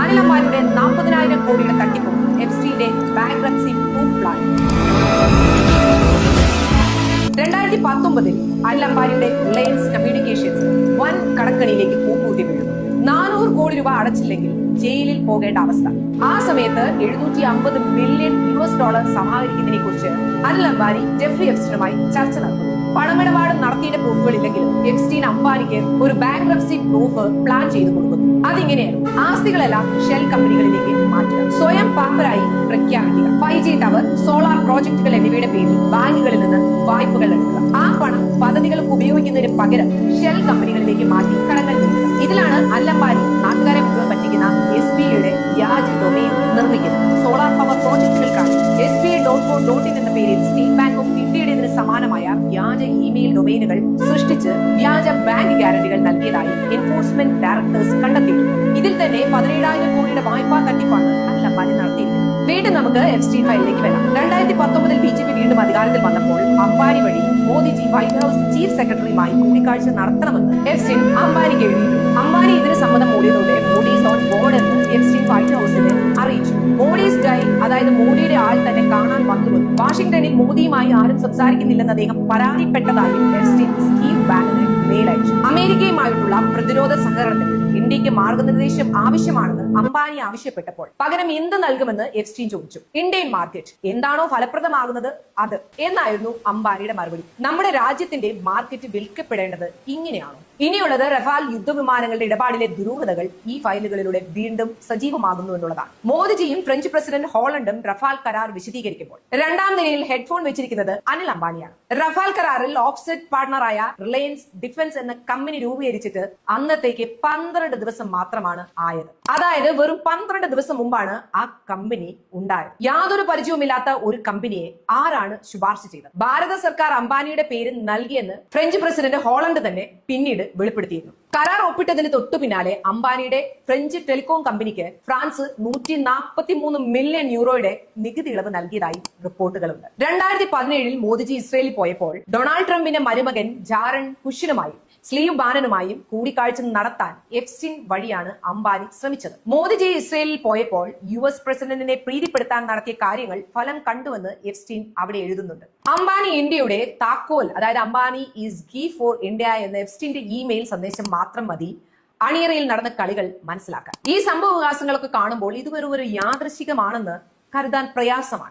അനിൽ അംബാനിയുടെ 40,000 കോടിയുടെ തട്ടിപ്പും എപ്സ്റ്റീന്റെ ബാങ്ക്രപ്സി പ്രൂഫ് പ്ലാൻ. 2019 അനിൽ അംബാനിയുടെ റിലയൻസ് കമ്മ്യൂണിക്കേഷൻസ് വൻ കടക്കണിയിലേക്ക് പൂക്കൂട്ടി വീഴുന്നു. 400 കോടി രൂപ അടച്ചില്ലെങ്കിൽ ജയിലിൽ പോകേണ്ട അവസ്ഥ. ആ സമയത്ത് $750 മില്യൺ സമാഹരിക്കുന്നതിനെ കുറിച്ച് അനിൽ അംബാനി ജെഫ്രി എപ്സ്റ്റീനുമായി ചർച്ച നടത്തുന്നു. പണമിടപാട് നടത്തിയുടെ പ്രൂഫുകളില്ലെങ്കിലും എപ്സ്റ്റീൻ അംബാനിക്ക് ഒരു ബാങ്ക്രപ്സി പ്രൂഫ് പ്ലാൻ ചെയ്തു കൊടുക്കുന്നു. അതിങ്ങനെയാണ്: ആസ്തികളെല്ലാം ഷെൽ കമ്പനികളിലേക്ക് മാറ്റുക, സ്വയം പാപ്പരായി പ്രഖ്യാപിക്കുക, 5G ടവർ, സോളാർ പ്രോജക്ടുകൾ എന്നിവയുടെ പേരിൽ ബാങ്കുകളിൽ നിന്ന് വായ്പകൾ എടുക്കുക, ആ പണം പദ്ധതികൾക്ക് ഉപയോഗിക്കുന്നതിന് പകരം ഷെൽ കമ്പനികളിലേക്ക് മാറ്റി കടങ്ങൾ നൽകുക. ഇതിലാണ് അനിൽ അംബാനി നാട്ടുകാരെ മുഴുവൻ പറ്റിക്കുന്ന SBIയുടെ വ്യാജ ഡൊമെയിൻ നിർമ്മിക്കുന്നത്. സോളാർ പവർ പ്രോജക്ടുകൾക്കാണ് SBI.co.in എന്ന പേരിൽ സ്റ്റേറ്റ് ബാങ്ക് ഓഫ് ഇന്ത്യയുടേതിന് സമാനമായ വ്യാജ ഇമെയിൽ ഡൊമെയിനുകൾ സൃഷ്ടിച്ച് വ്യാജ ബാങ്ക് ഗ്യാരണ്ടികൾ നൽകിയതായി എൻഫോഴ്സ്മെന്റ് ഡയറക്ടേഴ്സ് കണ്ടെത്തിയിട്ടുണ്ട്. ഇതിൽ തന്നെ 17,000 കോടിയുടെ വായ്പാ തട്ടിപ്പാണ് അനിൽ അംബാനി നടത്തിയിരിക്കുന്നത്. വീണ്ടും നമുക്ക് എപ്സ്റ്റീൻ ഫയലിലേക്ക് വരാം. 2019 BJP വീണ്ടും അധികാരത്തിൽ വന്നപ്പോൾ അംബാനി വഴി മോദിജി വൈറ്റ് ഹൌസ് ചീഫ് സെക്രട്ടറിയുമായി കൂടിക്കാഴ്ച നടത്തണമെന്ന് എപ്സ്റ്റീൻ അംബാനിക്ക് എഴുതിയിരുന്നു. അംബാനി ഇതിന് സമ്മതം മൂടിയതോടെ മോഡീസ് ഓൺ ബോർഡ് എന്ന് എപ്സ്റ്റീൻ വൈറ്റ് ഹൌസിനെ അറിയിച്ചു. മോഡീസ് ഡൈ, അതായത് മോഡിയുടെ ആൾ തന്നെ കാണാൻ വന്നുവെന്നും വാഷിംഗ്ടണിൽ മോദിയുമായി ആരും സംസാരിക്കുന്നില്ലെന്ന് അദ്ദേഹം പരാതിപ്പെട്ടതായും എപ്സ്റ്റീൻ സ്റ്റീവ് ബാനന് മെയിലയച്ചു. അമേരിക്കയുമായിട്ടുള്ള പ്രതിരോധ സഹകരണത്തിൽ ഇന്ത്യക്ക് മാർഗനിർദ്ദേശം ആവശ്യമാണെന്ന് അംബാനി ആവശ്യപ്പെട്ടപ്പോൾ പകരം എന്ത് നൽകുമെന്ന് എപ്സ്റ്റീൻ ചോദിച്ചു. ഇന്ത്യൻ മാർക്കറ്റ് എന്താണോ ഫലപ്രദമാകുന്നത് അത് എന്നായിരുന്നു അംബാനിയുടെ മറുപടി. നമ്മുടെ രാജ്യത്തിന്റെ മാർക്കറ്റ് വിൽക്കപ്പെടേണ്ടത് ഇങ്ങനെയാണോ? ഇനിയുള്ളത് റഫാൽ യുദ്ധവിമാനങ്ങളുടെ ഇടപാടിലെ ദുരൂഹതകൾ ഈ ഫയലുകളിലൂടെ വീണ്ടും സജീവമാകുന്നു എന്നുള്ളതാണ്. മോദിജിയും ഫ്രഞ്ച് പ്രസിഡന്റ് ഹോളണ്ടും റഫാൽ കരാർ വിശദീകരിക്കുമ്പോൾ രണ്ടാം നിലയിൽ ഹെഡ്ഫോൺ വെച്ചിരിക്കുന്നത് അനിൽ അംബാനിയാണ്. റഫാൽ കരാറിൽ ഓഫ്സെറ്റ് പാർട്ണറായ റിലയൻസ് ഡിഫൻസ് എന്ന കമ്പനി രൂപീകരിച്ചിട്ട് അന്നത്തേക്ക് 12 ദിവസം മാത്രമാണ് ആയത്. അതായത് വെറും 12 ദിവസം മുമ്പാണ് ആ കമ്പനി ഉണ്ടായത്. യാതൊരു പരിചയവുമില്ലാത്ത ഒരു കമ്പനിയെ ആരാണ് ശുപാർശ ചെയ്തത്? ഭാരത സർക്കാർ അംബാനിയുടെ പേര് നൽകിയെന്ന് ഫ്രഞ്ച് പ്രസിഡന്റ് ഹോളണ്ട് തന്നെ പിന്നീട് വെളിപ്പെടുത്തിയിരുന്നു. കരാർ ഒപ്പിട്ടതിന് തൊട്ടു പിന്നാലെ അംബാനിയുടെ ഫ്രഞ്ച് ടെലികോം കമ്പനിക്ക് ഫ്രാൻസ് 143 മില്യൺ യൂറോയുടെ നികുതി ഇളവ് നൽകിയതായി റിപ്പോർട്ടുകളുണ്ട്. 2017 മോദിജി ഇസ്രയേലിൽ പോയപ്പോൾ ഡൊണാൾഡ് ട്രംപിന്റെ മരുമകൻ ജാരൻ കുഷിനുമായും സ്ലീവ് ബാനനുമായും കൂടിക്കാഴ്ച നടത്താൻ എപ്സ്റ്റീൻ വഴിയാണ് അംബാനി ശ്രമിച്ചത്. മോദിജി ഇസ്രയേലിൽ പോയപ്പോൾ US പ്രസിഡന്റിനെ പ്രീതിപ്പെടുത്താൻ നടത്തിയ കാര്യങ്ങൾ ഫലം കണ്ടുവെന്ന് എപ്സ്റ്റീൻ അവിടെ എഴുതുന്നുണ്ട്. അംബാനി ഇന്ത്യയുടെ താക്കോൽ, അതായത് Ambani is key for India എന്ന എപ്സ്റ്റീന്റെ ഇമെയിൽ സന്ദേശം മാത്രം മതി അണിയറയിൽ നടന്ന കളികൾ മനസ്സിലാക്കാൻ. ഈ സംഭവവികാസങ്ങളൊക്കെ കാണുമ്പോൾ ഇത് വെറും ഒരു യാദൃശ്ചികമാണെന്ന് കരുതാൻ പ്രയാസമാണ്.